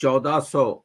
1400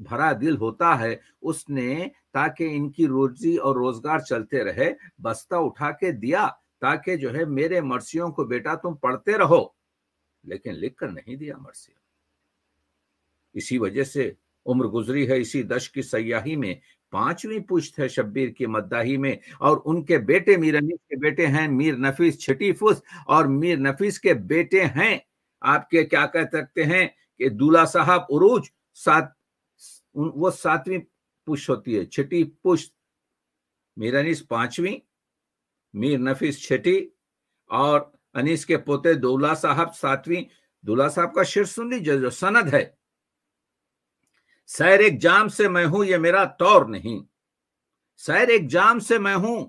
بھرا دل ہوتا ہے، اس نے تاکہ ان کی روزی اور روزگار چلتے رہے بستہ اٹھا کے دیا تاکہ جو ہے میرے مرثیوں کو بیٹا تم پڑھتے رہو، لیکن لکھ کر نہیں دیا مرثیہ۔ اسی وجہ سے عمر گزری ہے اسی دشت کی سیاہی میں، 5ویں پشت ہے شبیر کی مداحی میں، اور ان کے بیٹے میر انیس کے بیٹے ہیں میر نفیس چھٹی فس، اور میر نفیس کے بیٹے ہیں آپ کے کیا کہہ سکتے ہیں کہ دولہ صاحب عروج، وہ 7ویں پشت ہوتی ہے، چھٹی پشت، میر انیس 5ویں، میر نفیس چھٹی، اور انیس کے پوتے دولہ صاحب 7ویں۔ دولہ صاحب کا شعر سن لیجیے جو سند ہے، سیر ایک جام سے میں ہوں یہ میرا طور نہیں، سیر ایک جام سے میں ہوں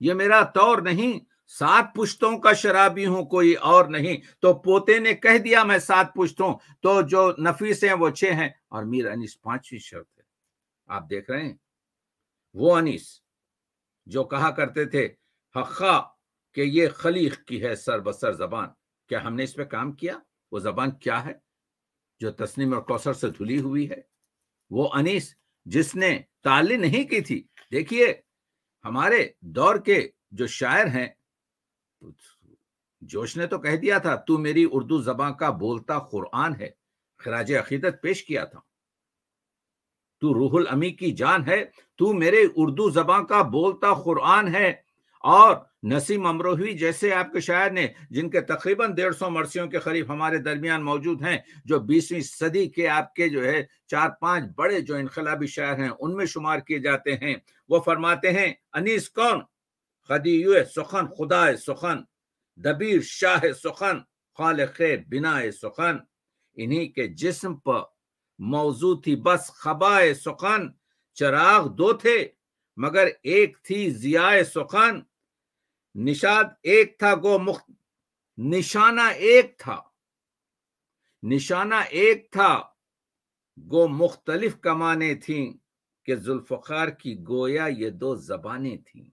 یہ میرا طور نہیں، 7 پشتوں کا شرابی ہوں کوئی اور نہیں۔ تو پوتے نے کہہ دیا میں 7 پشتوں، تو جو نفیس ہیں وہ 6 ہیں، اور میر انیس 5ویں شرط ہے۔ آپ دیکھ رہے ہیں وہ انیس جو کہا کرتے تھے حقا کہ یہ خلیق کی ہے سر بسر زبان، کیا ہم نے اس پہ کام کیا؟ وہ زبان کیا ہے جو تسنیم اور کوثر سے دھلی ہوئی ہے؟ وہ انیس جس نے تعلی نہیں کی تھی۔ دیکھیے ہمارے دور کے جو شاعر ہیں، جوش نے تو کہہ دیا تھا تو میری اردو زبان کا بولتا قرآن ہے، خراج عقیدت پیش کیا تھا، تو روح الامی کی جان ہے، تو میرے اردو زبان کا بولتا قرآن ہے۔ اور نسیم امروہوی جیسے آپ کے شاعر نے، جن کے تقریباً 150 مرثیوں کے قریب ہمارے درمیان موجود ہیں، جو 20ویں صدی کے آپ کے جو ہے 4-5 بڑے جو انقلابی شاعر ہیں ان میں شمار کیے جاتے ہیں، وہ فرماتے ہیں انیس کون؟ خدیو سخن خدا سخن، دبیر شاہ سخن، خالق بنا سخن، انہی کے جسم پر موضوع تھی بس خبائے سخن، چراغ 2 تھے مگر ایک تھی ضیائے سخن، نشاد ایک تھا گو نشانہ ایک تھا، نشانہ ایک تھا گو مختلف کمانیں تھیں، کہ ذوالفقار کی گویا یہ 2 زبانیں تھیں۔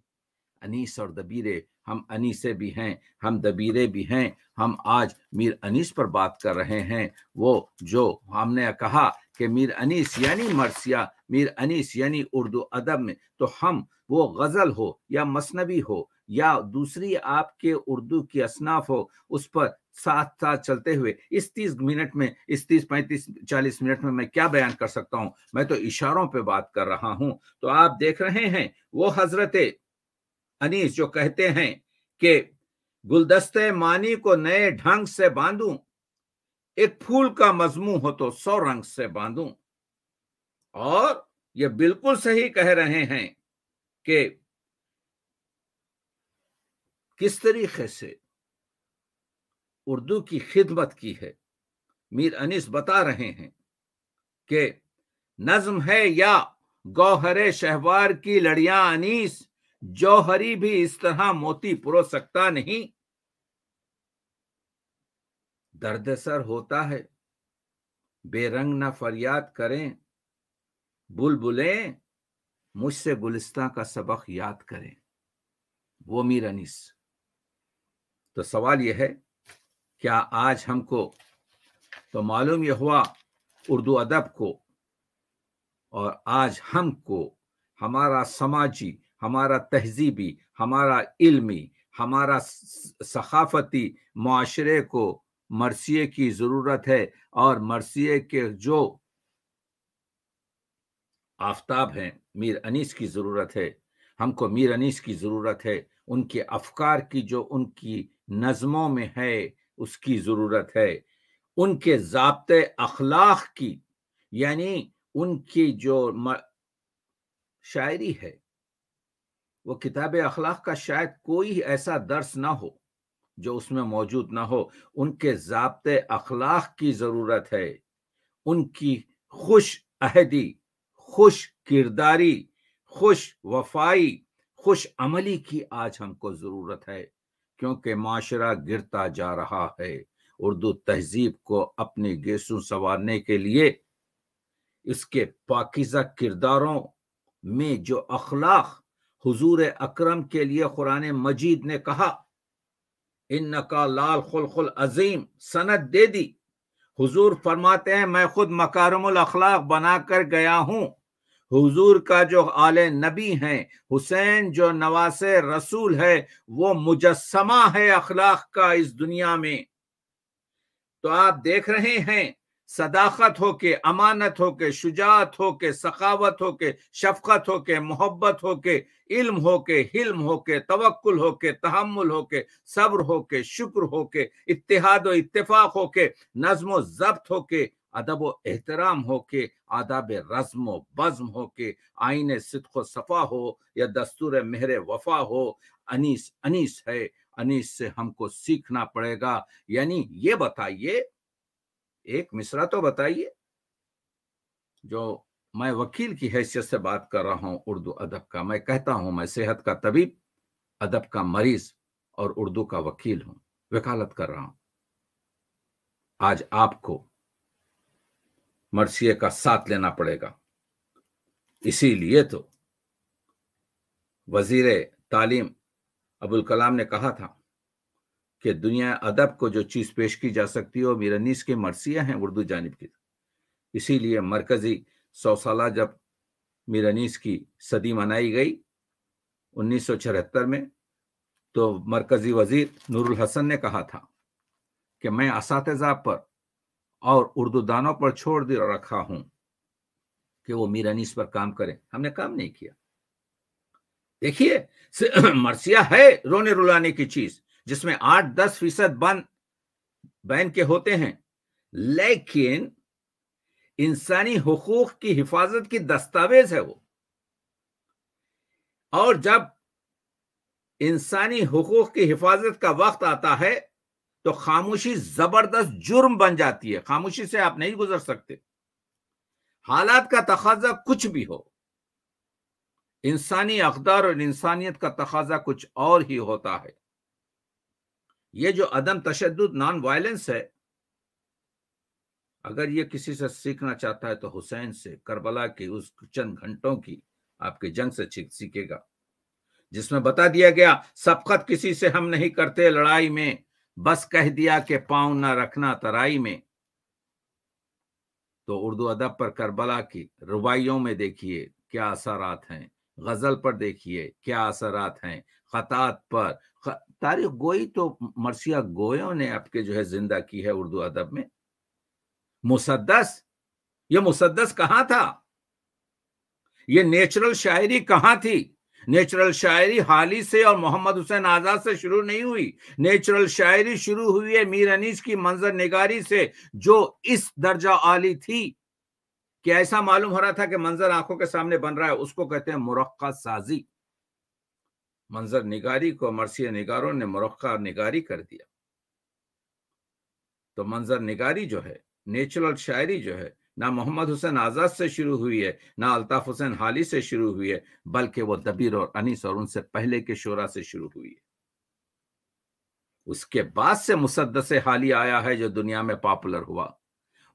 انیس اور دبیرے، ہم انیسے بھی ہیں، ہم دبیرے بھی ہیں، ہم آج میر انیس پر بات کر رہے ہیں۔ وہ جو ہم نے کہا کہ میر انیس یعنی مرثیہ، میر انیس یعنی اردو ادب میں، تو ہم وہ غزل ہو یا مثنوی ہو یا دوسری آپ کے اردو کی اصناف ہو، اس پر ساتھ ساتھ چلتے ہوئے اس 30 منٹ میں، اس 30-35-40 منٹ میں میں کیا بیان کر سکتا ہوں؟ میں تو اشاروں پہ بات کر رہا ہوں۔ تو آپ دیکھ رہے ہیں وہ حضرت انیس جو کہتے ہیں کہ گلدستے معنی کو نئے ڈھنگ سے باندھوں، ایک پھول کا مضمون ہو تو 100 رنگ سے باندھوں۔ اور یہ بالکل صحیح کہہ رہے ہیں کہ کس طریقے سے اردو کی خدمت کی ہے۔ میر انیس بتا رہے ہیں کہ نظم ہے یا گوہر شہوار کی لڑیاں انیس، جوہری بھی اس طرح موتی پرو سکتا نہیں۔ درد سر ہوتا ہے بے رنگ نہ فریاد کریں، بلبلیں مجھ سے گلستہ کا سبق یاد کریں۔ وہ میر انیس۔ تو سوال یہ ہے کیا آج ہم کو تو معلوم یہ ہوا اردو ادب کو، اور آج ہم کو ہمارا سماجی، ہمارا تہذیبی، ہمارا علمی، ہمارا ثقافتی معاشرے کو مرثیے کی ضرورت ہے، اور مرثیے کے جو آفتاب ہیں میر انیس کی ضرورت ہے۔ ہم کو میر انیس کی ضرورت ہے، ان کے افکار کی جو ان کی نظموں میں ہے اس کی ضرورت ہے، ان کے ضابطے اخلاق کی، یعنی ان کی جو شاعری ہے، وہ کتاب اخلاق کا شاید کوئی ایسا درس نہ ہو جو اس میں موجود نہ ہو۔ ان کے ضابطے اخلاق کی ضرورت ہے، ان کی خوش عہدی، خوش کرداری، خوش وفائی، خوش عملی کی آج ہم کو ضرورت ہے، کیونکہ معاشرہ گرتا جا رہا ہے۔ اردو تہذیب کو اپنے گیسوں سنوارنے کے لیے اس کے پاکیزہ کرداروں میں جو اخلاق حضور اکرم کے لیے قرآن مجید نے کہا انکا لال خلق العظیم، سند دے دی، حضور فرماتے ہیں میں خود مکارم الاخلاق بنا کر گیا ہوں. حضور کا جو آل نبی ہیں، حسین جو نواسے رسول ہے، وہ مجسمہ ہے اخلاق کا اس دنیا میں. تو آپ دیکھ رہے ہیں صداقت ہو کے، امانت ہو کے، شجاعت ہو کے، سخاوت ہو کے، شفقت ہو کے، محبت ہو کے، علم ہو کے، حلم ہو کے، توکل ہو کے، تحمل ہو کے، صبر ہو کے، شکر ہو کے، اتحاد و اتفاق ہو کے، نظم و ضبط ہو کے، ادب و احترام ہو کے، آداب رزم و بزم ہو کے، آئین صدق و صفا ہو یا دستور مہر وفا ہو. انیس انیس ہے، انیس سے ہم کو سیکھنا پڑے گا. یعنی یہ بتائیے، ایک مصرع تو بتائیے. جو میں وکیل کی حیثیت سے بات کر رہا ہوں اردو ادب کا، میں کہتا ہوں میں صحت کا طبیب، ادب کا مریض اور اردو کا وکیل ہوں، وکالت کر رہا ہوں. آج آپ کو مرثیے کا ساتھ لینا پڑے گا. اسی لیے تو وزیر تعلیم ابوالکلام نے کہا تھا کہ دنیا ادب کو جو چیز پیش کی جا سکتی ہے وہ میر انیس کے مرثیہ ہیں اردو جانب کی. اسی لیے مرکزی 100 سالہ جب میر انیس کی صدی منائی گئی 1974 میں، تو مرکزی وزیر نور الحسن نے کہا تھا کہ میں اساتذہ پر اور اردو دانوں پر چھوڑ رکھا ہوں کہ وہ میر انیس پر کام کریں. ہم نے کام نہیں کیا. دیکھیے مرثیہ ہے رونے رلانے کی چیز، جس میں 8-10% بین کے ہوتے ہیں، لیکن انسانی حقوق کی حفاظت کی دستاویز ہے وہ. اور جب انسانی حقوق کی حفاظت کا وقت آتا ہے تو خاموشی زبردست جرم بن جاتی ہے. خاموشی سے آپ نہیں گزر سکتے. حالات کا تقاضا کچھ بھی ہو، انسانی اقدار اور انسانیت کا تقاضا کچھ اور ہی ہوتا ہے. یہ جو عدم تشدد، نان وائلنس ہے، اگر یہ کسی سے سیکھنا چاہتا ہے تو حسین سے، کربلا کی اس چند گھنٹوں کی آپ کی جنگ سے سیکھے گا، جس میں بتا دیا گیا سبقت کسی سے ہم نہیں کرتے لڑائی میں، بس کہہ دیا کہ پاؤں نہ رکھنا ترائی میں. تو اردو ادب پر کربلا کی رباعیوں میں دیکھیے کیا اثرات ہیں، غزل پر دیکھیے کیا اثرات ہیں، خطاط پر تاریخ گوئی تو مرثیہ گویوں نے آپ کے جو ہے زندہ کی ہے اردو ادب میں. مسدس، یہ مسدس کہاں تھا؟ یہ نیچرل شاعری کہاں تھی؟ نیچرل شاعری حالی سے اور محمد حسین آزاد سے شروع نہیں ہوئی. نیچرل شاعری شروع ہوئی ہے میر انیس کی منظر نگاری سے، جو اس درجہ عالی تھی کہ ایسا معلوم ہو رہا تھا کہ منظر آنکھوں کے سامنے بن رہا ہے. اس کو کہتے ہیں مرقع سازی. منظر نگاری کو مرثیہ نگاروں نے مرقع نگاری کر دیا. تو منظر نگاری جو ہے، نیچرل شاعری جو ہے، نہ محمد حسین آزاد سے شروع ہوئی ہے، نہ الطاف حسین حالی سے شروع ہوئی ہے، بلکہ وہ دبیر اور انیس اور ان سے پہلے کے شعراء سے شروع ہوئی ہے. اس کے بعد سے مسدس حالی آیا ہے جو دنیا میں پاپولر ہوا.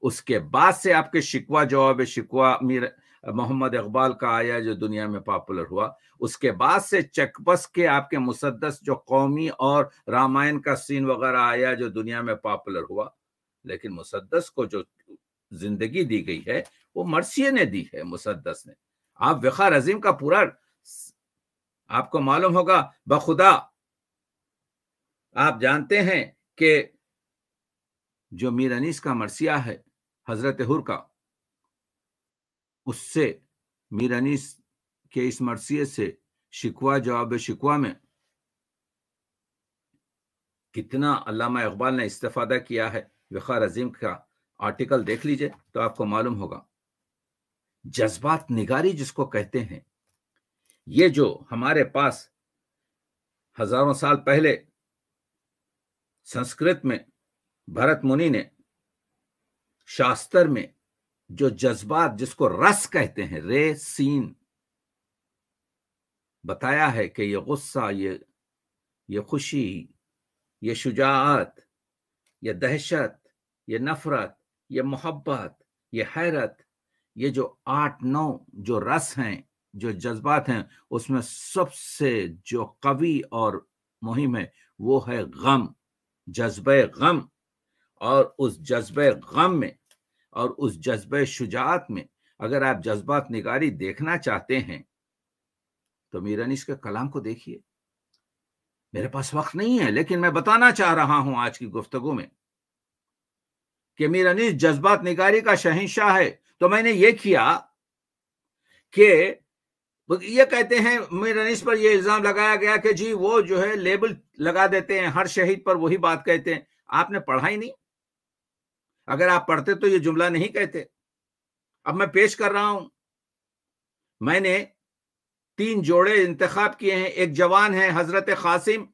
اس کے بعد سے آپ کے شکوہ جواب شکوہ میر محمد اقبال کا آیا جو دنیا میں پاپولر ہوا. اس کے بعد سے چک بس کے آپ کے مسدس جو قومی اور رامائن کا سین وغیرہ آیا جو دنیا میں پاپولر ہوا. لیکن مسدس کو جو زندگی دی گئی ہے وہ مرثیے نے دی ہے. مسدس نے، آپ وقار عظیم کا پورا آپ کو معلوم ہوگا، بخدا آپ جانتے ہیں کہ جو میر انیس کا مرثیہ ہے حضرت حر کا، اس سے میر انیس کے اس مرثیے سے شکوہ جواب شکوہ میں کتنا علامہ اقبال نے استفادہ کیا ہے. وقار عظیم کا آرٹیکل دیکھ لیجئے تو آپ کو معلوم ہوگا. جذبات نگاری جس کو کہتے ہیں، یہ جو ہمارے پاس ہزاروں سال پہلے سنسکرت میں بھرت منی نے شاستر میں جو جذبات جس کو رس کہتے ہیں، رے سین، بتایا ہے کہ یہ غصہ، یہ خوشی، یہ شجاعت، یہ دہشت، یہ نفرت، یہ محبت، یہ حیرت، یہ جو 8-9 جو رس ہیں، جو جذبات ہیں، اس میں سب سے جو قوی اور مہم ہے وہ ہے غم، جذبہ غم. اور اس جذبہ غم میں اور اس جذبہ شجاعت میں اگر آپ جذبات نگاری دیکھنا چاہتے ہیں تو میر انیس کے کلام کو دیکھیے. میرے پاس وقت نہیں ہے لیکن میں بتانا چاہ رہا ہوں آج کی گفتگو میں کہ میر انیس جذبات نگاری کا شہنشاہ ہے. تو میں نے یہ کیا کہ یہ کہتے ہیں میر انیس پر یہ الزام لگایا گیا کہ جی وہ جو ہے لیبل لگا دیتے ہیں ہر شہید پر وہی بات کہتے ہیں. آپ نے پڑھا ہی نہیں. اگر آپ پڑھتے تو یہ جملہ نہیں کہتے. اب میں پیش کر رہا ہوں. میں نے 3 جوڑے انتخاب کیے ہیں. ایک جوان ہے حضرت قاسم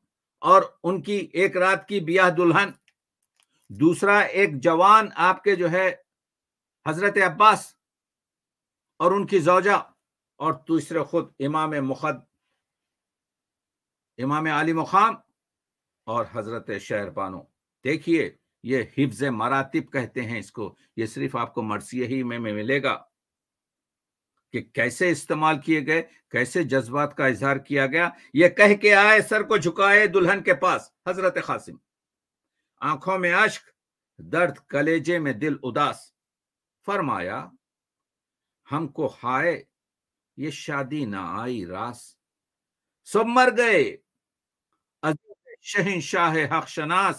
اور ان کی ایک رات کی بیاہ دلہن. دوسرا ایک جوان آپ کے جو ہے حضرت عباس اور ان کی زوجہ. اور تیسرے خود امام علی مقام اور حضرت شہر بانو. دیکھیے یہ حفظ مراتب کہتے ہیں اس کو. یہ صرف آپ کو مرثیہ ہی میں ملے گا کہ کیسے استعمال کیے گئے, کیسے جذبات کا اظہار کیا گیا. یہ کہہ کے آئے سر کو جھکائے دلہن کے پاس حضرت قاسم, آنکھوں میں اشک, درد کلیجے میں دل اداس. فرمایا ہم کو ہائے یہ شادی نہ آئی راس. سب مر گئے شہنشاہ حق شناس.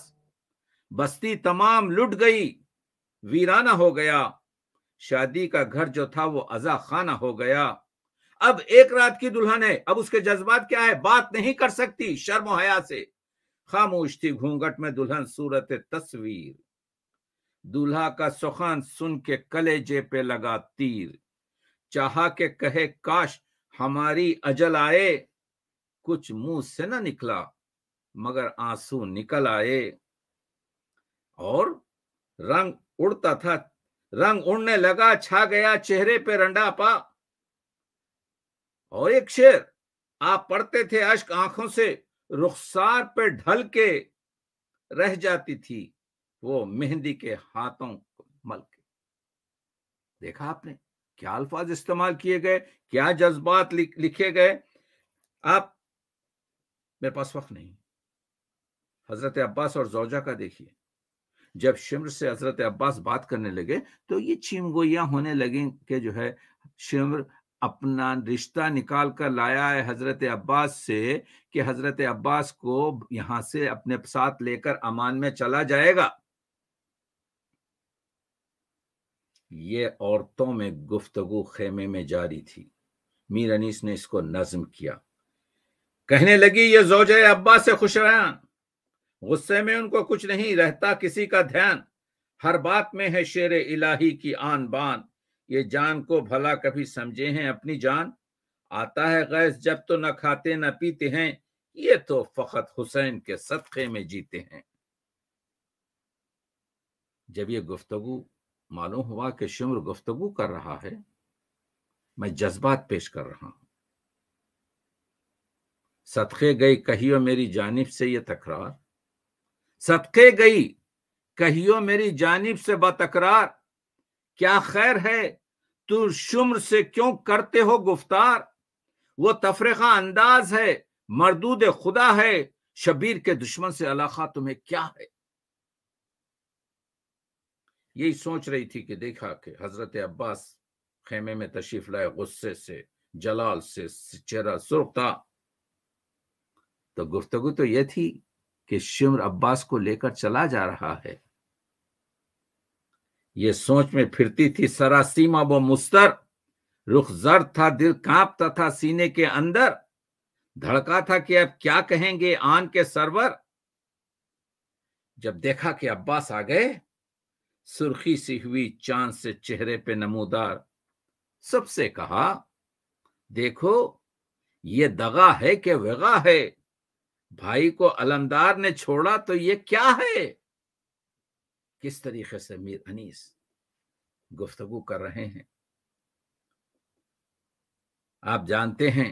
بستی تمام لٹ گئی ویرانہ ہو گیا. شادی کا گھر جو تھا وہ عزا خانہ ہو گیا. اب ایک رات کی دلہن ہے. اب اس کے جذبات کیا ہے؟ بات نہیں کر سکتی شرم و حیا سے. خاموش تھی گھونگٹ میں دلہن صورت تصویر. دولہا کا سخن سن کے کلیجے پہ لگا تیر. چاہا کہ کہے کاش ہماری اجل آئے. کچھ منہ سے نہ نکلا مگر آنسو نکل آئے. اور رنگ اڑتا تھا, رنگ اڑنے لگا, چھا گیا چہرے پہ رنڈا پا. اور ایک شعر آپ پڑھتے تھے اشک آنکھوں سے رخسار پہ ڈھل کے رہ جاتی تھی وہ مہندی کے ہاتھوں کو مل کے. دیکھا آپ نے کیا الفاظ استعمال کیے گئے, کیا جذبات لکھے گئے. آپ, میرے پاس وقت نہیں. حضرت عباس اور زوجہ کا دیکھیے. جب شمر سے حضرت عباس بات کرنے لگے تو یہ چیمگوئیاں ہونے لگیں کہ جو ہے شمر اپنا رشتہ نکال کر لایا ہے حضرت عباس سے کہ حضرت عباس کو یہاں سے اپنے ساتھ لے کر امان میں چلا جائے گا. یہ عورتوں میں گفتگو خیمے میں جاری تھی. میر انیس نے اس کو نظم کیا. کہنے لگی یہ زوجہ عباس سے خوش رہن, غصے میں ان کو کچھ نہیں رہتا کسی کا دھیان. ہر بات میں ہے شیر الہی کی آن بان. یہ جان کو بھلا کبھی سمجھے ہیں اپنی جان. آتا ہے غیظ جب تو نہ کھاتے نہ پیتے ہیں. یہ تو فقط حسین کے صدقے میں جیتے ہیں. جب یہ گفتگو معلوم ہوا کہ شمر گفتگو کر رہا ہے, میں جذبات پیش کر رہا ہوں. صدقے گئی کہیو میری جانب سے یہ تکرار. صدقے گئی کہیو میری جانب سے بتکرار. کیا خیر ہے تو شمر سے کیوں کرتے ہو گفتار. وہ تفرقہ انداز ہے مردود خدا ہے. شبیر کے دشمن سے علاقہ تمہیں کیا ہے. یہی سوچ رہی تھی کہ دیکھا کہ حضرت عباس خیمے میں تشریف لائے, غصے سے جلال سے چہرہ سرخ تھا. تو گفتگو تو یہ تھی کہ شمر عباس کو لے کر چلا جا رہا ہے. یہ سوچ میں پھرتی تھی سراسیما وہ مستر. رخ زرد تھا دل کانپتا تھا سینے کے اندر. دھڑکا تھا کہ اب کیا کہیں گے آن کے سرور. جب دیکھا کہ عباس آ گئے, سرخی سی ہوئی چاند سے چہرے پہ نمودار, سب سے کہا دیکھو یہ دغا ہے کہ وغا ہے. بھائی کو علمدار نے چھوڑا تو یہ کیا ہے. کس طریقے سے میر انیس گفتگو کر رہے ہیں. آپ جانتے ہیں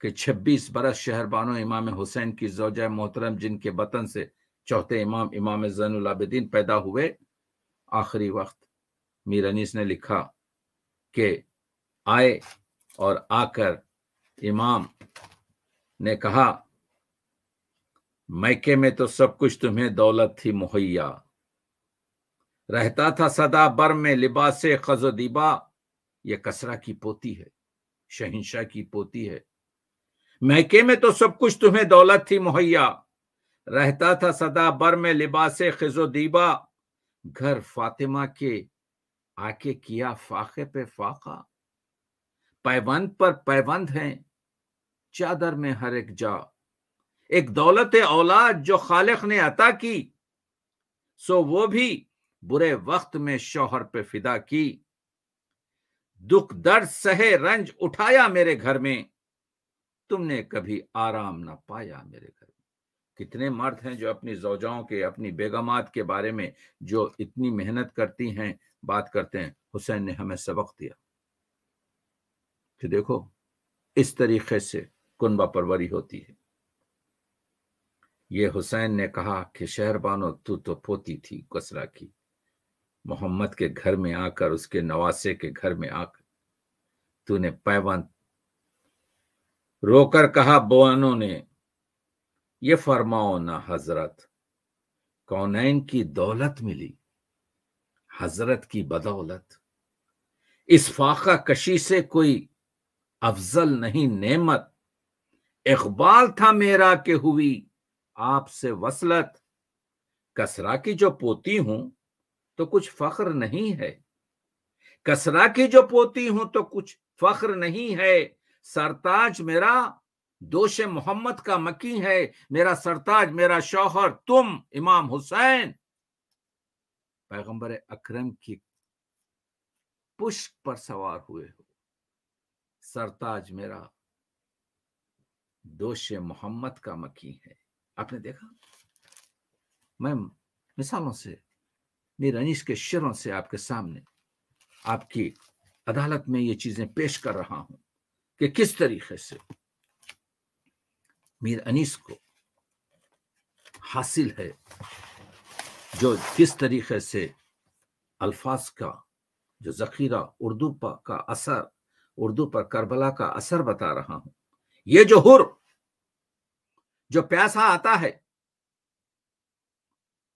کہ 26 برس شہر بانو امام حسین کی زوجہ محترم جن کے بطن سے چوتھے امام زین العابدین پیدا ہوئے, آخری وقت میر انیس نے لکھا کہ آئے اور آ کر امام نے کہا میکے میں تو سب کچھ تمہیں دولت تھی مہیا. رہتا تھا سدا بر میں لباس خز و دیبا، یہ کسرا کی پوتی ہے، شہنشاہ کی پوتی ہے۔ میکے میں تو سب کچھ تمہیں دولت تھی مہیا، رہتا تھا سدا بر میں لباس خز و دیبا، گھر فاطمہ کے آ کے کیا فاقے پہ فاقہ، پیوند پر پیوند ہیں چادر میں ہر ایک جا، ایک دولت اولاد جو خالق نے عطا کی، سو وہ بھی برے وقت میں شوہر پہ فدا کی، دکھ درد سہے رنج اٹھایا میرے گھر میں، تم نے کبھی آرام نہ پایا میرے گھر میں۔ کتنے مرد ہیں جو اپنی زوجاؤں کے، اپنی بیگمات کے بارے میں جو اتنی محنت کرتی ہیں، بات کرتے ہیں۔ حسین نے ہمیں سبق دیا کہ دیکھو اس طریقے سے کنبہ پروری ہوتی ہے۔ یہ حسین نے کہا کہ شہربانو تو پوتی تھی کسرا کی، محمد کے گھر میں آ کر، اس کے نواسے کے گھر میں آ کر تو نے پیوند رو کر کہا بوانوں نے، یہ فرماؤ نہ حضرت، کونین کی دولت ملی حضرت کی بدولت، اس فاقہ کشی سے کوئی افضل نہیں نعمت، اقبال تھا میرا کہ ہوئی آپ سے وصلت، کسرا کی جو پوتی ہوں تو کچھ فخر نہیں ہے، کسرا کی جو پوتی ہوں تو کچھ فخر نہیں ہے، سرتاج میرا دوش محمد کا مکی ہے، میرا سرتاج، میرا شوہر تم امام حسین پیغمبر اکرم کی پشت پر سوار ہوئے ہو، سرتاج میرا دوش محمد کا مکی ہے۔ آپ نے دیکھا، میں مثالوں سے، میر انیس کے شعروں سے آپ کے سامنے، آپ کی عدالت میں یہ چیزیں پیش کر رہا ہوں کہ کس طریقے سے میر انیس کو حاصل ہے، جو کس طریقے سے الفاظ کا جو ذخیرہ اردو کا اثر، اردو پر کربلا کا اثر بتا رہا ہوں۔ یہ جو حر جو پیاسا آتا ہے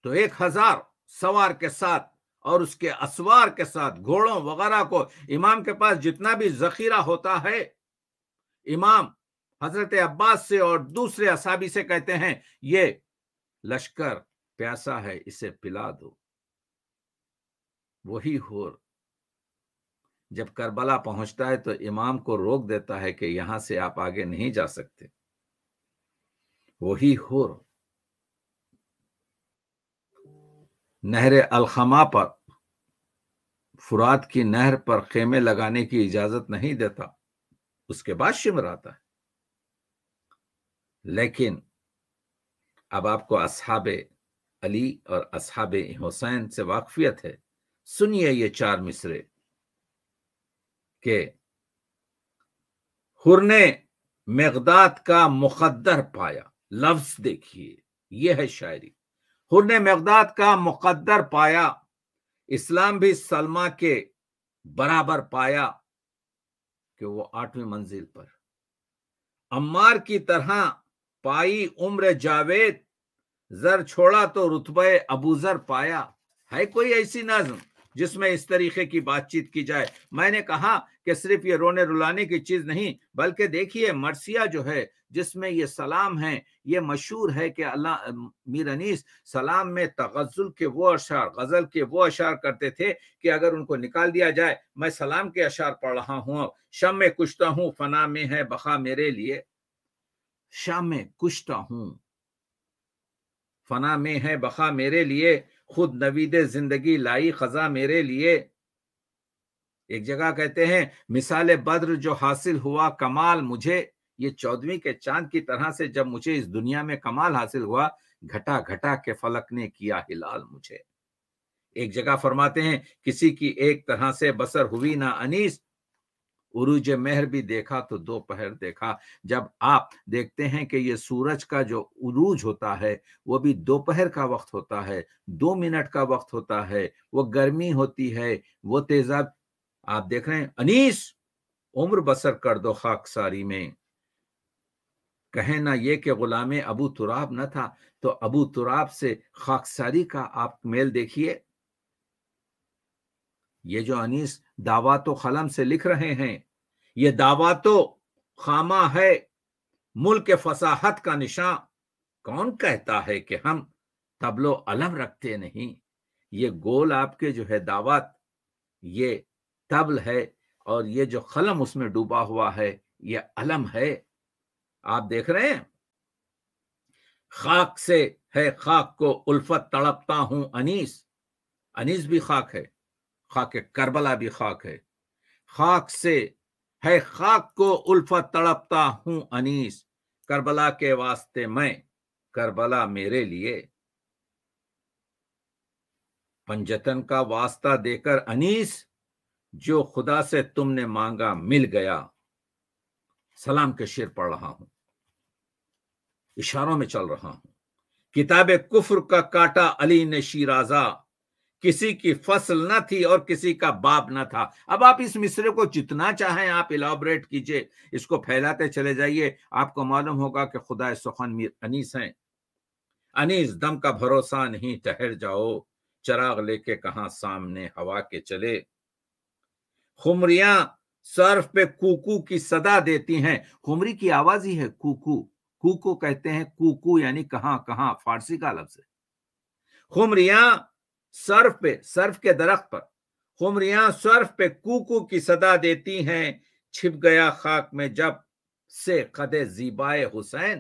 تو 1000 سوار کے ساتھ اور اس کے اسوار کے ساتھ گھوڑوں وغیرہ کو، امام کے پاس جتنا بھی ذخیرہ ہوتا ہے، امام حضرت عباس سے اور دوسرے اصحابی سے کہتے ہیں یہ لشکر پیاسا ہے، اسے پلا دو۔ وہی حور جب کربلا پہنچتا ہے تو امام کو روک دیتا ہے کہ یہاں سے آپ آگے نہیں جا سکتے۔ وہی حور نہر الخما پر، فرات کی نہر پر خیمے لگانے کی اجازت نہیں دیتا، اس کے بعد شمر آتا ہے۔ لیکن اب آپ کو اصحاب علی اور اصحاب حسین سے واقفیت ہے، سنیے یہ 4 مصرے کہ حر نے مقداد کا مقدر پایا، لفظ دیکھیے، یہ ہے شاعری۔ حر نے مقداد کا مقدر پایا، اسلام بھی سلمہ کے برابر پایا کہ وہ 8ویں منزل پر، عمار کی طرح پائی عمر جاوید، زر چھوڑا تو رتبہ ابوذر پایا۔ ہے کوئی ایسی نظم جس میں اس طریقے کی بات چیت کی جائے؟ میں نے کہا کہ صرف یہ رونے رلانے کی چیز نہیں، بلکہ دیکھیے مرثیہ جو ہے جس میں یہ سلام ہے، یہ مشہور ہے کہ اللہ میر انیس سلام میں تغزل کے وہ اشعار، غزل کے وہ اشعار کرتے تھے کہ اگر ان کو نکال دیا جائے، میں سلام کے اشعار پڑھ رہا ہوں، شم میں کشتا ہوں فنا میں ہے بقا میرے لیے، شام میں کشتا ہوں فنا میں ہے بقا میرے لیے، خود نوید زندگی لائی خزاں میرے لیے۔ ایک جگہ کہتے ہیں مثال بدر جو حاصل ہوا کمال مجھے، یہ 14ویں کے چاند کی طرح سے جب مجھے اس دنیا میں کمال حاصل ہوا، گھٹا گھٹا کے فلک نے کیا ہلال مجھے۔ ایک جگہ فرماتے ہیں کسی کی ایک طرح سے بسر ہوئی نہ انیس، عروج مہر بھی دیکھا تو دوپہر دیکھا۔ جب آپ دیکھتے ہیں کہ یہ سورج کا جو عروج ہوتا ہے وہ بھی دوپہر کا وقت ہوتا ہے، 2 منٹ کا وقت ہوتا ہے، وہ گرمی ہوتی ہے، وہ تیزاب، آپ دیکھ رہے ہیں انیس عمر بسر کر دو خاکساری میں، کہیں نہ یہ کہ غلام ابو تراب نہ تھا، تو ابو تراب سے خاکساری کا آپ میل دیکھیے۔ یہ جو انیس دعوات و قلم سے لکھ رہے ہیں، یہ دعوات و خامہ ہے، ملک فصاحت کا نشان۔ کون کہتا ہے کہ ہم طبل و علم رکھتے نہیں؟ یہ گول آپ کے جو ہے دعوت، یہ طبل ہے، اور یہ جو قلم اس میں ڈوبا ہوا ہے یہ علم ہے۔ آپ دیکھ رہے ہیں، خاک سے ہے خاک کو الفت تڑپتا ہوں انیس۔ انیس بھی خاک ہے، خاک کربلا بھی خاک ہے۔ خاک سے ہے خاک کو الفت تڑپتا ہوں انیس، کربلا کے واسطے میں، کربلا میرے لیے۔ پنجتن کا واسطہ دے کر انیس، جو خدا سے تم نے مانگا مل گیا۔ سلام کے شعر پڑھ رہا ہوں، اشاروں میں چل رہا ہوں۔ کتاب کفر کا کاٹا علی نے شیرازہ، کسی کی فصل نہ تھی اور کسی کا باب نہ تھا۔ اب آپ اس مصرے کو جتنا چاہیں آپ الیبوریٹ کیجئے، اس کو پھیلاتے چلے جائیے، آپ کو معلوم ہوگا کہ خدا سخن میر انیس ہیں۔ انیس دم کا بھروسہ نہیں، ٹھہر جاؤ، چراغ لے کے کہاں سامنے ہوا کے چلے۔ خمریاں سرف پہ کوکو کی صدا دیتی ہیں۔ خمری کی آواز ہی ہے کوکو، کوکو کہتے ہیں، کوکو یعنی کہاں کہاں، فارسی کا لفظ ہے۔ خمریاں سرف پہ، سرف کے درخت پر، خمریاں سرف پہ کوکو کی صدا دیتی ہیں، چھپ گیا خاک میں جب سے قد زیبائے حسین۔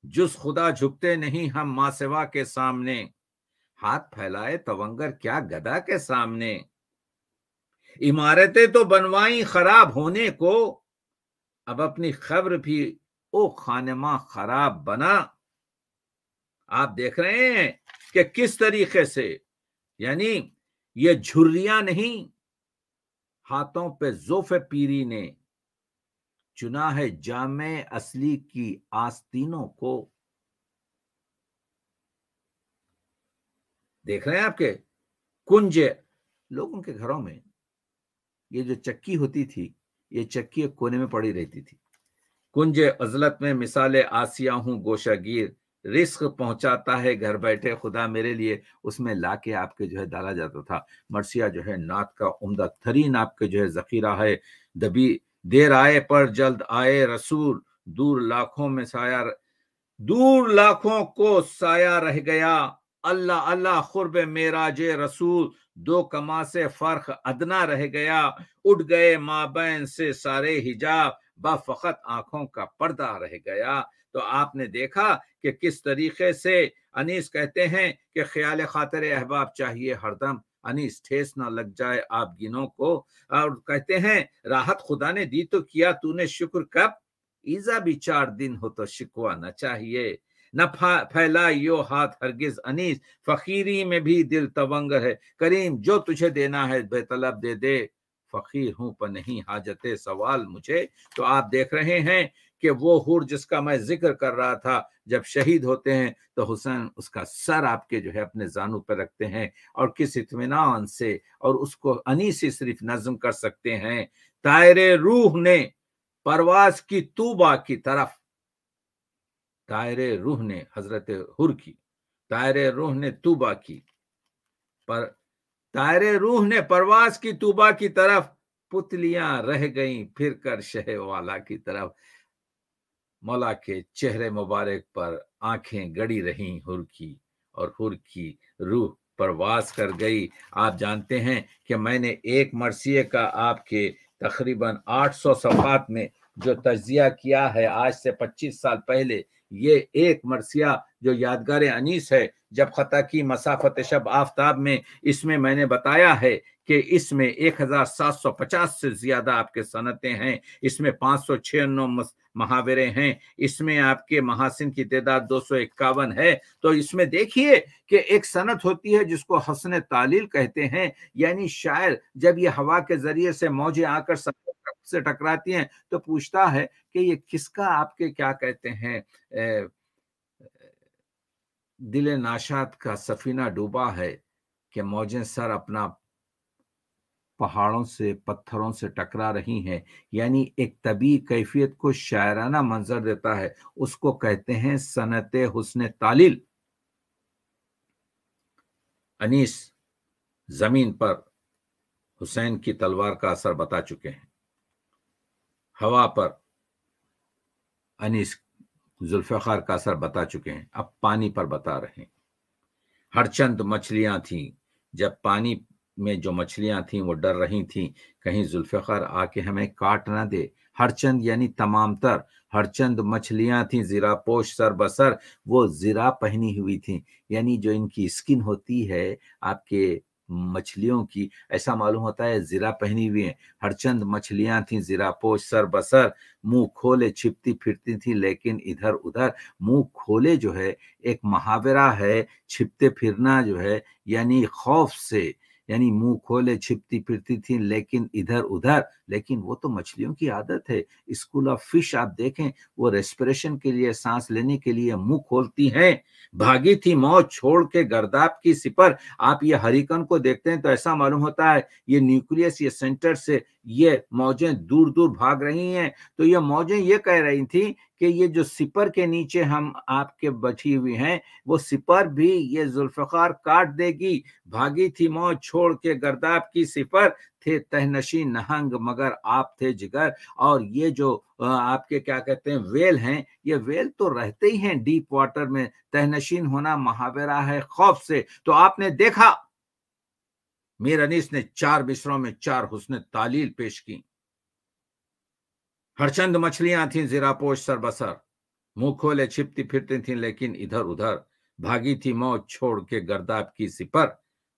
جس خدا جھکتے نہیں ہم ماں سوا کے سامنے، ہاتھ پھیلائے توانگر کیا گدا کے سامنے۔ عمارتیں تو بنوائیں خراب ہونے کو، اب اپنی خبر بھی او خانماں خراب بنا۔ آپ دیکھ رہے ہیں کہ کس طریقے سے، یعنی یہ جھریاں نہیں، ہاتھوں پہ زوف پیری نے چنا ہے جامع اصلی کی آستینوں کو۔ دیکھ رہے ہیں آپ کے کنج، لوگوں کے گھروں میں یہ جو چکی ہوتی تھی، یہ چکی ایک کونے میں پڑی رہتی تھی۔ کنج عزلت میں مثال آسیہ ہوں گوشہ گیر، رزق پہنچاتا ہے گھر بیٹھے خدا میرے لیے، اس میں لا کے آپ کے جو ہے ڈالا جاتا تھا۔ مرثیہ جو ہے نعت کا عمدہ ترین آپ کے جو ہے ذخیرہ ہے۔ دبی دیر آئے پر جلد آئے رسول، دور لاکھوں میں سایہ، دور لاکھوں کو سایہ رہ گیا، اللہ اللہ قرب معراج رسول، دو کما سے فرق ادنا رہ گیا، اٹھ گئے مابین سے سارے حجاب، با فقط آنکھوں کا پردہ رہ گیا۔ تو آپ نے دیکھا کہ کس طریقے سے انیس کہتے ہیں کہ خیال خاطر احباب چاہیے ہردم، انیس ٹھیس نہ لگ جائے آپ گنوں کو، اور کہتے ہیں راحت خدا نے دی تو کیا تو نے شکر کب، ایزا بھی 4 دن ہو تو شکوہ نہ چاہیے، نہ پھیلائیو ہاتھ ہرگز انیس، فقیری میں بھی دل تونگ ہے کریم، جو تجھے دینا ہے بے طلب دے دے، فقیر ہوں پر نہیں حاجت سوال مجھے۔ تو آپ دیکھ رہے ہیں کہ وہ حور جس کا میں ذکر کر رہا تھا، جب شہید ہوتے ہیں تو حسین اس کا سر آپ کے جو ہے اپنے زانو پہ رکھتے ہیں، اور کس اطمینان سے، اور اس کو انیس ہی صرف نظم کر سکتے ہیں۔ طائر روح نے پرواز کی طوبہ کی طرف، طائر روح نے حضرت حر کی، طائر روح نے طوبہ کی، پر طائر روح نے پرواز کی طوبہ کی طرف، پتلیاں رہ گئیں پھر کر شہ والا کی طرف۔ مولا کے چہرے مبارک پر آنکھیں گڑی رہیں حر کی، اور حر کی روح پرواز کر گئی۔ آپ جانتے ہیں کہ میں نے ایک مرثیے کا آپ کے تقریباً 800 صفحات میں جو تجزیہ کیا ہے آج سے 25 سال پہلے، یہ ایک مرثیہ جو یادگار انیس ہے، جب خطا کی مسافت شب آفتاب میں، اس میں نے بتایا ہے کہ اس میں 1750 سے زیادہ آپ کے سنتیں ہیں، اس میں 596 محاورے ہیں، اس میں آپ کے محاسن کی تعداد 251 ہے۔ تو اس میں دیکھیے کہ ایک سنت ہوتی ہے جس کو حسن تعلیل کہتے ہیں، یعنی شاعر جب یہ ہوا کے ذریعے سے موجیں آ کر سے ٹکراتی ہیں تو پوچھتا ہے کہ یہ کس کا آپ کے کیا کہتے ہیں دل ناشاد کا سفینہ ڈوبا ہے کہ موجیں سر اپنا پہاڑوں سے پتھروں سے ٹکرا رہی ہیں، یعنی ایک طبیعی کیفیت کو شاعرانہ منظر دیتا ہے، اس کو کہتے ہیں صنعت حسن تعلیل۔ انیس زمین پر حسین کی تلوار کا اثر بتا چکے ہیں، ہوا پر انیس ذوالفقار کا اثر بتا چکے ہیں، اب پانی پر بتا رہے ہیں۔ ہر چند مچھلیاں تھیں، جب پانی میں جو مچھلیاں تھیں وہ ڈر رہی تھیں کہیں ذوالفقار آ کے ہمیں کاٹ نہ دے۔ ہر چند یعنی تمام تر، ہر چند مچھلیاں تھیں زرہ پوش سر بسر، وہ زرہ پہنی ہوئی تھیں، یعنی جو ان کی اسکن ہوتی ہے آپ کے مچھلیوں کی، ایسا معلوم ہوتا ہے زرہ پہنی ہوئی ہیں۔ ہر چند مچھلیاں تھیں زرہ پوش سر بسر، منہ کھولے چھپتی پھرتی تھی لیکن ادھر ادھر۔ منہ کھولے جو ہے ایک محاورہ ہے، چھپتے پھرنا جو ہے یعنی خوف سے، یعنی منہ کھولے چھپتی پھرتی تھی لیکن ادھر ادھر۔ لیکن وہ تو مچھلیوں کی عادت ہے، اسکول آف فش آپ دیکھیں، وہ ریسپریشن کے لیے، سانس لینے کے لیے منہ کھولتی ہیں۔ بھاگی تھی موج چھوڑ کے گرداب کی سپر۔ آپ یہ ہریکن کو دیکھتے ہیں تو ایسا معلوم ہوتا ہے یہ نیوکلیس، یہ سینٹر سے یہ موجیں دور دور بھاگ رہی ہیں۔ تو یہ موجیں یہ کہہ رہی تھیں کہ یہ جو سپر کے نیچے ہم آپ کے بیٹھی ہوئی ہیں، وہ سپر بھی یہ ذوالفقار کاٹ دے گی۔ بھاگی تھی موج چھوڑ کے گرداب کی سپر، تھے تہنشی نہنگ مگر آپ تھے جگر۔ اور یہ جو آپ کے کیا کہتے ہیں ویل ہیں، یہ ویل تو رہتے ہی ہیں ڈیپ واٹر میں، تہنشین ہونا محاورہ ہے خوف سے۔ تو آپ نے دیکھا میر انیس نے 4 مصروں میں 4 حسن تعلیل پیش کی۔ ہر چند مچھلیاں تھیں زرہ پوش سر بسر، منہ کھولے چھپتی پھرتی تھیں لیکن ادھر ادھر۔ بھاگی تھی موج چھوڑ کے گرداب کی سپر،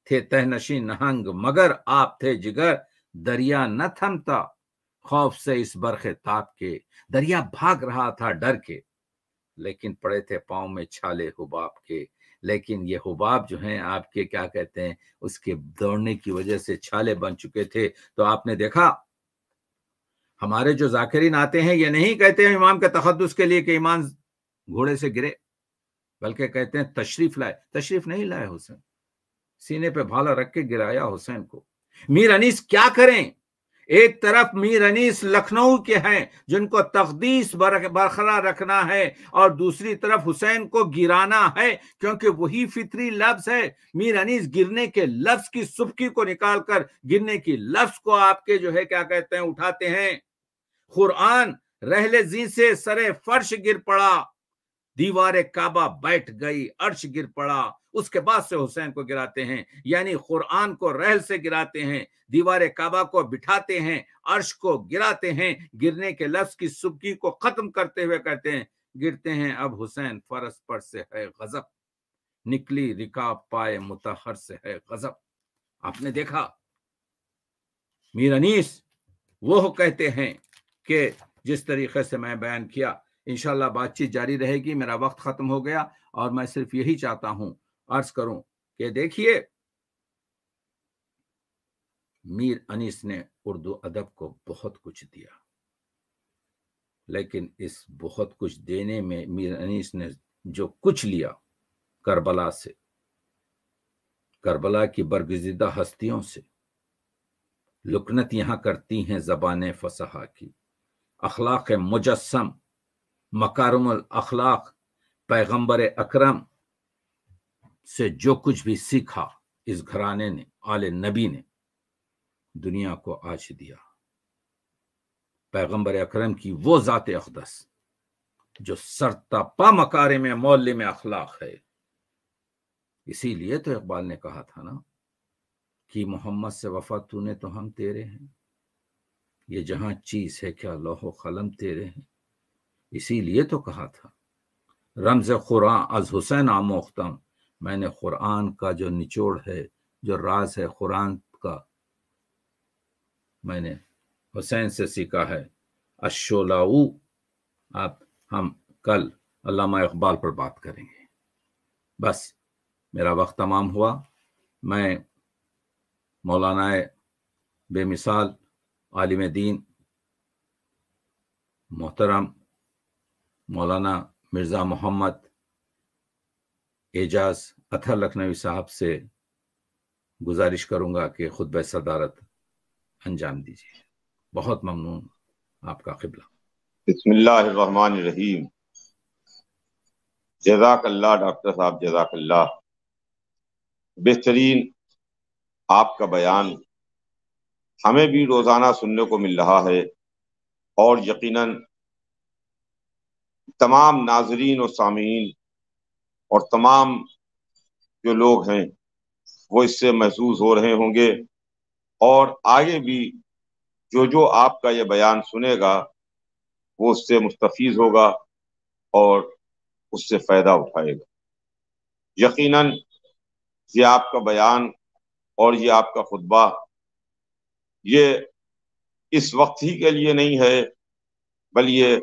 تھے تہنشین نہنگ مگر آپ تھے جگر۔ دریا نہ تھمتا خوف سے اس برق تاب کے، دریا بھاگ رہا تھا ڈر کے، لیکن پڑے تھے پاؤں میں چھالے حباب کے۔ لیکن یہ حباب جو ہیں آپ کے کیا کہتے ہیں اس کے دوڑنے کی وجہ سے چھالے بن چکے تھے۔ تو آپ نے دیکھا ہمارے جو ذاکرین آتے ہیں یہ نہیں کہتے ہیں امام کے تقدس کے لیے کہ ایمان گھوڑے سے گرے، بلکہ کہتے ہیں تشریف لائے۔ تشریف نہیں لائے حسین، سینے پہ بھالا رکھ کے گرایا حسین کو۔ میر انیس کیا کریں؟ ایک طرف میر انیس لکھنؤ کے ہیں جن کو تقدیس برقرار رکھنا ہے، اور دوسری طرف حسین کو گرانا ہے کیونکہ وہی فطری لفظ ہے۔ میر انیس گرنے کے لفظ کی سبکی کو نکال کر گرنے کی لفظ کو آپ کے جو ہے کیا کہتے ہیں اٹھاتے ہیں۔ قرآن رحل زی سے سرے فرش گر پڑا، دیوار کعبہ بیٹھ گئی عرش گر پڑا۔ اس کے بعد سے حسین کو گراتے ہیں، یعنی قرآن کو رحل سے گراتے ہیں، دیوار کعبہ کو بٹھاتے ہیں، عرش کو گراتے ہیں۔ گرنے کے لفظ کی سبکی کو ختم کرتے ہوئے کہتے ہیں گرتے ہیں اب حسین فرس پر سے ہے غضب، نکلی رکاب پائے مطہر سے ہے غضب۔ آپ نے دیکھا میر انیس وہ کہتے ہیں کہ جس طریقے سے میں بیان کیا، انشاءاللہ بات چیت جاری رہے گی۔ میرا وقت ختم ہو گیا اور میں صرف یہی چاہتا ہوں عرض کروں کہ دیکھیے میر انیس نے اردو ادب کو بہت کچھ دیا، لیکن اس بہت کچھ دینے میں میر انیس نے جو کچھ لیا کربلا سے، کربلا کی برگزیدہ ہستیوں سے، لکنت یہاں کرتی ہیں زبان فصحا کی، اخلاق مجسم، مکارم الاخلاق، پیغمبر اکرم سے جو کچھ بھی سیکھا اس گھرانے نے، آل نبی نے دنیا کو آج دیا۔ پیغمبر اکرم کی وہ ذات اقدس جو سرتاپا مکارم معلم اخلاق ہے۔ اسی لیے تو اقبال نے کہا تھا نا کہ محمد سے وفا تو نے تو ہم تیرے ہیں، یہ جہاں چیز ہے کیا لوح و قلم تیرے ہیں۔ اسی لیے تو کہا تھا رمز قرآن از حسین آموختم، میں نے قرآن کا جو نچوڑ ہے، جو راز ہے قرآن کا، میں نے حسین سے سیکھا ہے۔ الشولاؤ، ہم کل علامہ اقبال پر بات کریں گے۔ بس میرا وقت تمام ہوا۔ میں مولانا بے مثال عالم دین محترم مولانا مرزا محمد اعجاز اطہر لکھنوی صاحب سے گزارش کروں گا کہ خطبہ صدارت انجام دیجیے۔ بہت ممنون آپ کا قبلہ۔ بسم اللہ الرحمن الرحیم۔ جزاک اللہ ڈاکٹر صاحب، جزاک اللہ۔ بہترین آپ کا بیان ہمیں بھی روزانہ سننے کو مل رہا ہے، اور یقیناً تمام ناظرین و سامعین اور تمام جو لوگ ہیں وہ اس سے محظوظ ہو رہے ہوں گے، اور آگے بھی جو آپ کا یہ بیان سنے گا وہ اس سے مستفیض ہوگا اور اس سے فائدہ اٹھائے گا۔ یقیناً یہ آپ کا بیان اور یہ آپ کا خطبہ یہ اس وقت ہی کے لیے نہیں ہے، بلکہ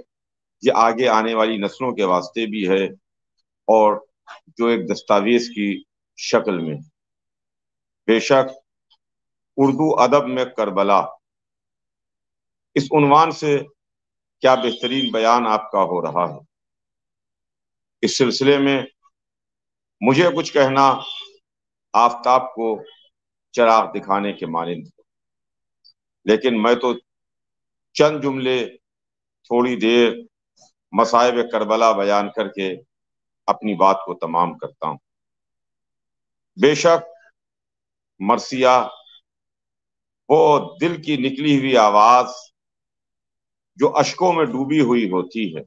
یہ آگے آنے والی نسلوں کے واسطے بھی ہے، اور جو ایک دستاویز کی شکل میں۔ بے شک اردو ادب میں کربلا، اس عنوان سے کیا بہترین بیان آپ کا ہو رہا ہے۔ اس سلسلے میں مجھے کچھ کہنا آفتاب کو چراغ دکھانے کے مانند ہے، لیکن میں تو چند جملے تھوڑی دیر مصائب کربلا بیان کر کے اپنی بات کو تمام کرتا ہوں۔ بے شک مرثیہ وہ دل کی نکلی ہوئی آواز جو اشکوں میں ڈوبی ہوئی ہوتی ہے،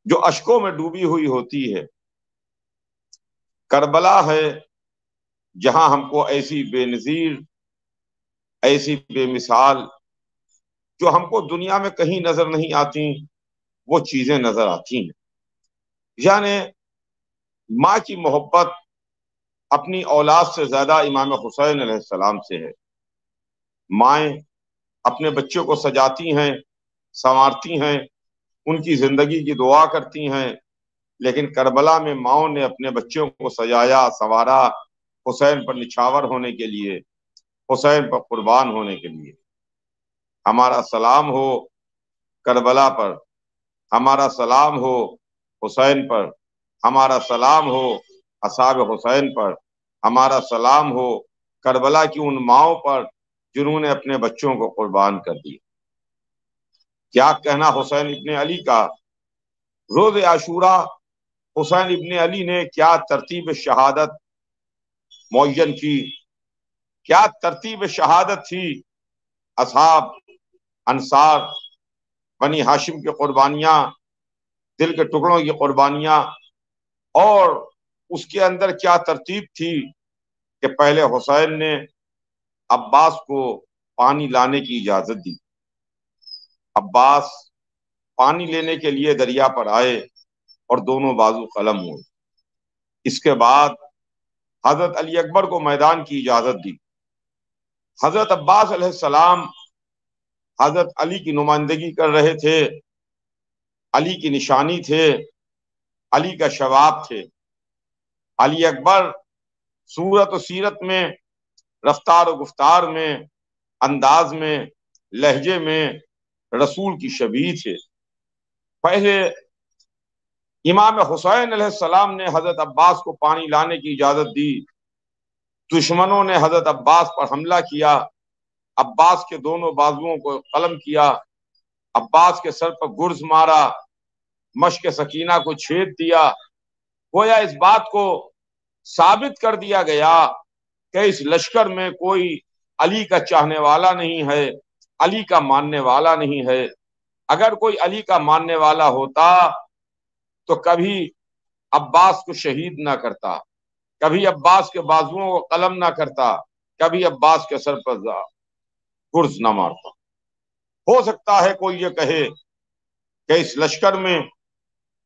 جو اشکوں میں ڈوبی ہوئی ہوتی ہے۔ کربلا ہے جہاں ہم کو ایسی بے نظیر، ایسی بے مثال، جو ہم کو دنیا میں کہیں نظر نہیں آتی، وہ چیزیں نظر آتی ہیں۔ یعنی ماں کی محبت اپنی اولاد سے زیادہ امام حسین علیہ السلام سے ہے۔ مائیں اپنے بچوں کو سجاتی ہیں، سنوارتی ہیں، ان کی زندگی کی دعا کرتی ہیں، لیکن کربلا میں ماؤں نے اپنے بچوں کو سجایا، سنوارا حسین پر نچھاور ہونے کے لیے، حسین پر قربان ہونے کے لیے۔ ہمارا سلام ہو کربلا پر، ہمارا سلام ہو حسین پر، ہمارا سلام ہو اصحاب حسین پر، ہمارا سلام ہو کربلا کی ان ماؤں پر جنہوں نے اپنے بچوں کو قربان کر دیا۔ کیا کہنا حسین ابن علی کا؟ روز عاشورہ حسین ابن علی نے کیا ترتیب شہادت معین کی، کیا ترتیب شہادت تھی۔ اصحاب، انصار، بنی ہاشم کی قربانیاں، دل کے ٹکڑوں کی قربانیاں، اور اس کے اندر کیا ترتیب تھی کہ پہلے حسین نے عباس کو پانی لانے کی اجازت دی۔ عباس پانی لینے کے لیے دریا پر آئے اور دونوں بازو قلم ہوئے۔ اس کے بعد حضرت علی اکبر کو میدان کی اجازت دی۔ حضرت عباس علیہ السلام حضرت علی کی نمائندگی کر رہے تھے، علی کی نشانی تھے، علی کا شباب تھے۔ علی اکبر صورت و سیرت میں، رفتار و گفتار میں، انداز میں، لہجے میں رسول کی شبیہ تھے۔ پہلے امام حسین علیہ السلام نے حضرت عباس کو پانی لانے کی اجازت دی، دشمنوں نے حضرت عباس پر حملہ کیا، عباس کے دونوں بازوؤں کو قلم کیا، عباس کے سر پر گرز مارا، مشک سکینہ کو چھید دیا۔ گویا اس بات کو ثابت کر دیا گیا کہ اس لشکر میں کوئی علی کا چاہنے والا نہیں ہے، علی کا ماننے والا نہیں ہے۔ اگر کوئی علی کا ماننے والا ہوتا تو کبھی عباس کو شہید نہ کرتا، کبھی عباس کے بازوؤں کو قلم نہ کرتا، کبھی عباس کے سر پر گرز نہ مارتا۔ ہو سکتا ہے کوئی یہ کہے کہ اس لشکر میں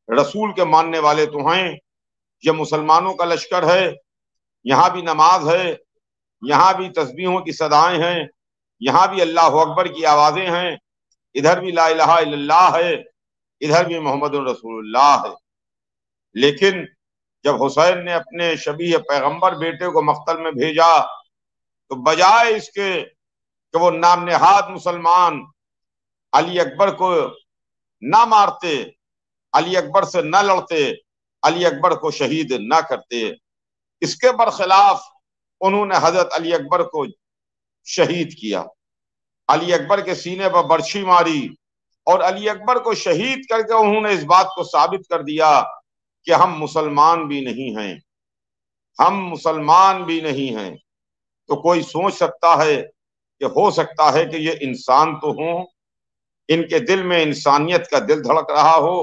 رسول کے ماننے والے تو ہیں، یہ مسلمانوں کا لشکر ہے، یہاں بھی نماز ہے، یہاں بھی تسبیحوں کی صدائیں ہیں، یہاں بھی اللہ اکبر کی آوازیں ہیں، ادھر بھی لا الہ الا اللہ ہے، ادھر بھی محمد رسول اللہ ہے۔ لیکن جب حسین نے اپنے شبیہ پیغمبر بیٹے کو مقتل میں بھیجا تو بجائے اس کے کہ وہ نام نہاد مسلمان علی اکبر کو نہ مارتے، علی اکبر سے نہ لڑتے، علی اکبر کو شہید نہ کرتے، اس کے برخلاف انہوں نے حضرت علی اکبر کو شہید کیا، علی اکبر کے سینے پر برچھی ماری، اور علی اکبر کو شہید کر کے انہوں نے اس بات کو ثابت کر دیا کہ ہم مسلمان بھی نہیں ہیں، ہم مسلمان بھی نہیں ہیں۔ تو کوئی سوچ سکتا ہے کہ ہو سکتا ہے کہ یہ انسان تو ہوں، ان کے دل میں انسانیت کا دل دھڑک رہا ہو،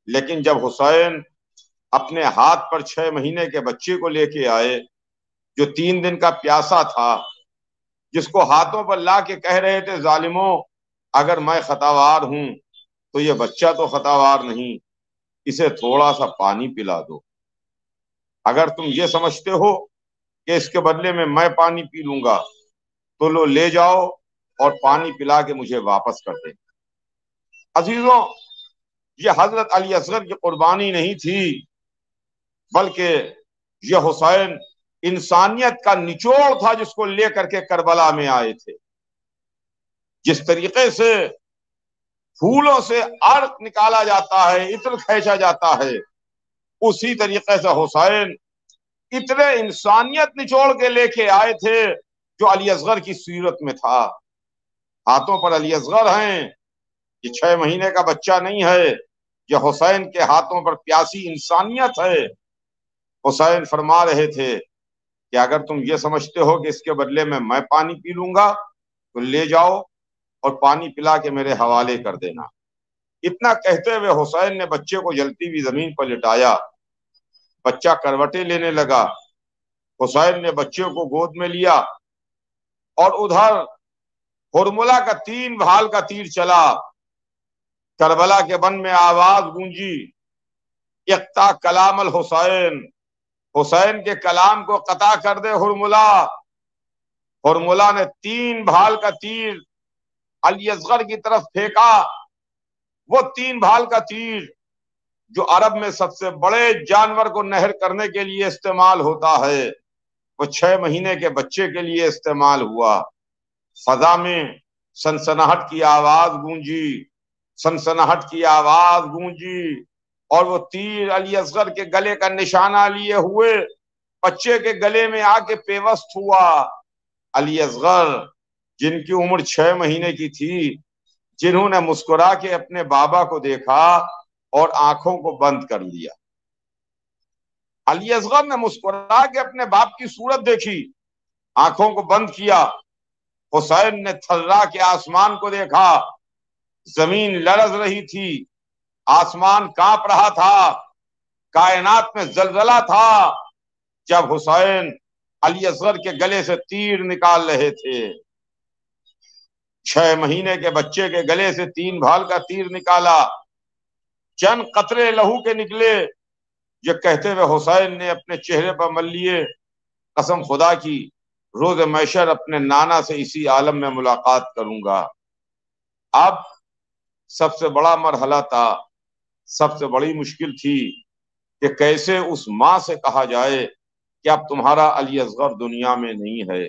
لیکن جب حسین اپنے ہاتھ پر 6 مہینے کے بچے کو لے کے آئے جو 3 دن کا پیاسا تھا، جس کو ہاتھوں پر لا کے کہہ رہے تھے ظالموں اگر میں خطاوار ہوں تو یہ بچہ تو خطاوار نہیں، اسے تھوڑا سا پانی پلا دو، اگر تم یہ سمجھتے ہو کہ اس کے بدلے میں پانی پی لوں گا تو لو لے جاؤ اور پانی پلا کے مجھے واپس کر دیں۔ عزیزوں، یہ حضرت علی اصغر کی قربانی نہیں تھی، بلکہ یہ حسین انسانیت کا نچوڑ تھا جس کو لے کر کے کربلا میں آئے تھے۔ جس طریقے سے پھولوں سے عرق نکالا جاتا ہے، عطر کھینچا جاتا ہے، اسی طریقے سے حسین اتنے انسانیت نچوڑ کے لے کے آئے تھے جو علی اصغر کی سیرت میں تھا۔ ہاتھوں پر علی اصغر ہیں، یہ 6 مہینے کا بچہ نہیں ہے، یہ حسین کے ہاتھوں پر پیاسی انسانیت ہے۔ حسین فرما رہے تھے کہ اگر تم یہ سمجھتے ہو کہ اس کے بدلے میں پانی پی لوں گا تو لے جاؤ اور پانی پلا کے میرے حوالے کر دینا۔ اتنا کہتے ہوئے حسین نے بچے کو جلتی ہوئی زمین پر لٹایا، بچہ کروٹیں لینے لگا۔ حسین نے بچے کو گود میں لیا اور ادھر ہرملہ کا 3 بھال کا تیر چلا، کربلا کے بن میں آواز گونجی، اقطع کلام الحسین، حسین کے کلام کو قطع کر دے ہرملہ۔ ہرملہ نے 3 بھال کا تیر علی اصغر کی طرف پھینکا، وہ 3 بھال کا تیر جو عرب میں سب سے بڑے جانور کو نہر کرنے کے لیے استعمال ہوتا ہے، وہ 6 مہینے کے بچے کے لیے استعمال ہوا۔ فضا میں سنسناہٹ کی آواز گونجی، سنسناہٹ کی آواز گونجی، اور وہ تیر علی اصغر کے گلے کا نشانہ لیے ہوئے بچے کے گلے میں آ کے پیوست ہوا۔ علی اصغر جن کی عمر 6 مہینے کی تھی، جنہوں نے مسکرا کے اپنے بابا کو دیکھا اور آنکھوں کو بند کر لیا۔ علی اصغر نے مسکرا کے اپنے باپ کی صورت دیکھی، آنکھوں کو بند کیا۔ حسین نے تھرا کے آسمان کو دیکھا، زمین لرز رہی تھی، آسمان کانپ رہا تھا، کائنات میں زلزلہ تھا، جب حسین علی اصغر کے گلے سے تیر نکال رہے تھے۔ 6 مہینے کے بچے کے گلے سے 3 بھال کا تیر نکالا، چند قطرے لہو کے نکلے۔ یہ کہتے ہوئے حسین نے اپنے چہرے پر مل لیے، قسم خدا کی روز محشر اپنے نانا سے اسی عالم میں ملاقات کروں گا۔ اب سب سے بڑا مرحلہ تھا، سب سے بڑی مشکل تھی کہ کیسے اس ماں سے کہا جائے کہ اب تمہارا علی اصغر دنیا میں نہیں ہے،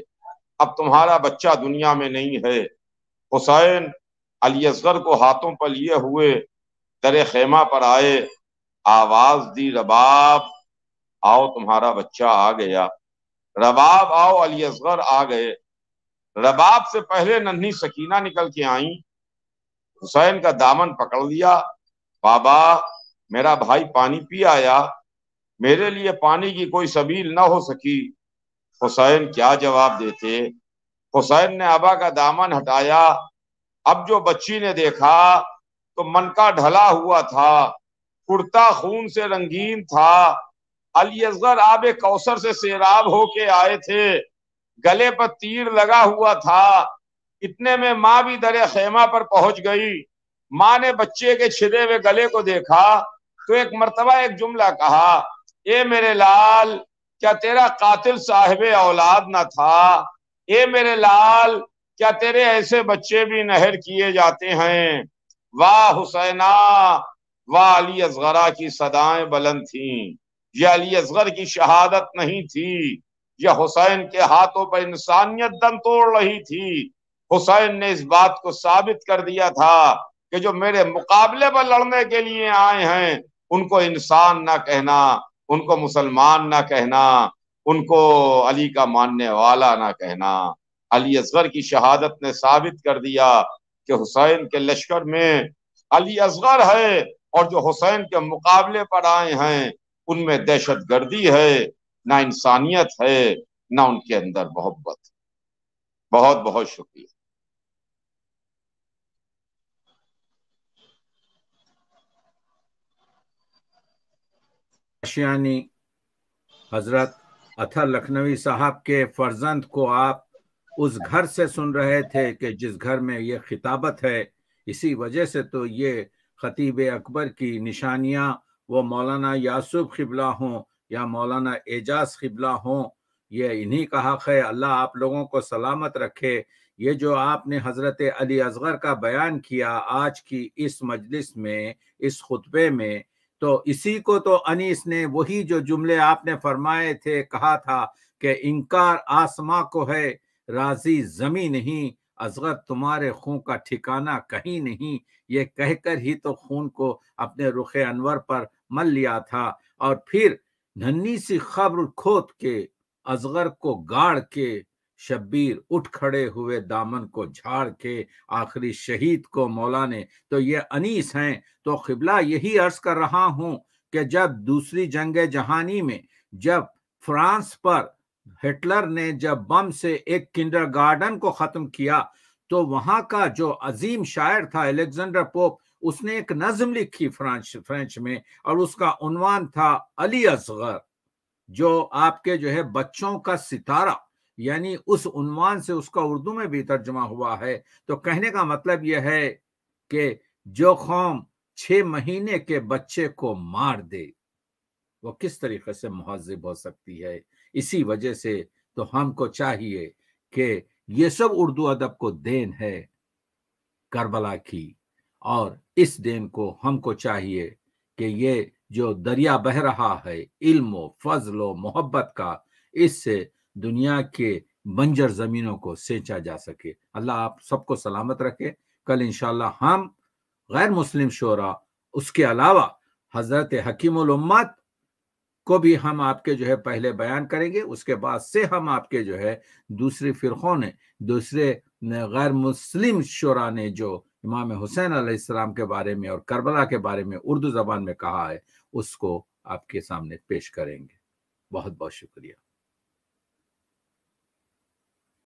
اب تمہارا بچہ دنیا میں نہیں ہے۔ حسین علی اصغر کو ہاتھوں پر لیے ہوئے در خیمہ پر آئے، آواز دی رباب آؤ تمہارا بچہ آ گیا، رباب آؤ علی اصغر آ گئے۔ رباب سے پہلے ننھی سکینہ نکل کے آئیں، حسین کا دامن پکڑ لیا، بابا میرا بھائی پانی پی آیا، میرے لیے پانی کی کوئی سبیل نہ ہو سکی۔ حسین کیا جواب دیتے؟ حسین نے ابا کا دامن ہٹایا، اب جو بچی نے دیکھا تو من کا ڈھلا ہوا تھا، کرتا خون سے رنگین تھا۔ علی اصغر آب کوثر سے سیراب ہو کے آئے تھے، گلے پر تیر لگا ہوا تھا۔ اتنے میں ماں بھی در خیمہ پر پہنچ گئی۔ ماں نے بچے کے چھدے ہوئے گلے کو دیکھا تو ایک مرتبہ ایک جملہ کہا، اے میرے لال کیا تیرا قاتل صاحب اولاد نہ تھا؟ اے میرے لال کیا تیرے ایسے بچے بھی نہر کیے جاتے ہیں؟ واہ حسینہ، واہ علی اصغرہ کی صدائیں بلند تھیں۔ یہ علی اصغر کی شہادت نہیں تھی، یہ حسین کے ہاتھوں پر انسانیت دم توڑ رہی تھی۔ حسین نے اس بات کو ثابت کر دیا تھا کہ جو میرے مقابلے پر لڑنے کے لیے آئے ہیں ان کو انسان نہ کہنا، ان کو مسلمان نہ کہنا، ان کو علی کا ماننے والا نہ کہنا۔ علی اصغر کی شہادت نے ثابت کر دیا کہ حسین کے لشکر میں علی اصغر ہے، اور جو حسین کے مقابلے پر آئے ہیں ان میں دہشت گردی ہے، نہ انسانیت ہے، نہ ان کے اندر محبت۔ بہت بہت شکریہ. آشیانی حضرت اطہر لکھنوی صاحب کے فرزند کو آپ اس گھر سے سن رہے تھے کہ جس گھر میں یہ خطابت ہے. اسی وجہ سے تو یہ خطیب اکبر کی نشانیاں وہ مولانا یعصوب قبلہ ہوں یا مولانا اعجاز قبلہ ہوں، یہ انہی کا حق ہے. اللہ آپ لوگوں کو سلامت رکھے. یہ جو آپ نے حضرت علی اصغر کا بیان کیا آج کی اس مجلس میں، اس خطبے میں، تو اسی کو تو انیس نے وہی جو جملے آپ نے فرمائے تھے کہا تھا کہ انکار آسماں کو ہے راضی زمین نہیں، اصغر تمہارے خون کا ٹھکانہ کہیں نہیں، یہ کہہ کر ہی تو خون کو اپنے رخ انور پر مل لیا تھا. اور پھر ننھی سی خبر کھود کے اصغر کو گاڑ کے شبیر اٹھ کھڑے ہوئے دامن کو جھاڑ کے آخری شہید کو مولا نے. تو یہ انیس ہیں. تو قبلہ یہی عرض کر رہا ہوں کہ جب دوسری جنگ جہانی میں جب فرانس پر ہٹلر نے جب بم سے ایک کنڈر گارڈن کو ختم کیا تو وہاں کا جو عظیم شاعر تھا الیگزینڈر پوپ، اس نے ایک نظم لکھی فرینچ میں، اور اس کا عنوان تھا علی اصغر، جو آپ کے جو ہے بچوں کا ستارہ، یعنی اس عنوان سے اس کا اردو میں بھی ترجمہ ہوا ہے. تو کہنے کا مطلب یہ ہے کہ جو قوم 6 مہینے کے بچے کو مار دے وہ کس طریقے سے مہذب ہو سکتی ہے. اسی وجہ سے تو ہم کو چاہیے کہ یہ سب اردو ادب کو دین ہے کربلا کی، اور اس دین کو ہم کو چاہیے کہ یہ جو دریا بہ رہا ہے علم و فضل و محبت کا، اس سے دنیا کے بنجر زمینوں کو سینچا جا سکے. اللہ آپ سب کو سلامت رکھے. کل انشاءاللہ ہم غیر مسلم شعراء، اس کے علاوہ حضرت حکیم الامت کو بھی ہم آپ کے جو ہے پہلے بیان کریں گے. اس کے بعد سے ہم آپ کے جو ہے دوسری فرقوں نے، دوسرے غیر مسلم شعراء نے جو امام حسین علیہ السلام کے بارے میں اور کربلا کے بارے میں اردو زبان میں کہا ہے، اس کو آپ کے سامنے پیش کریں گے. بہت بہت شکریہ.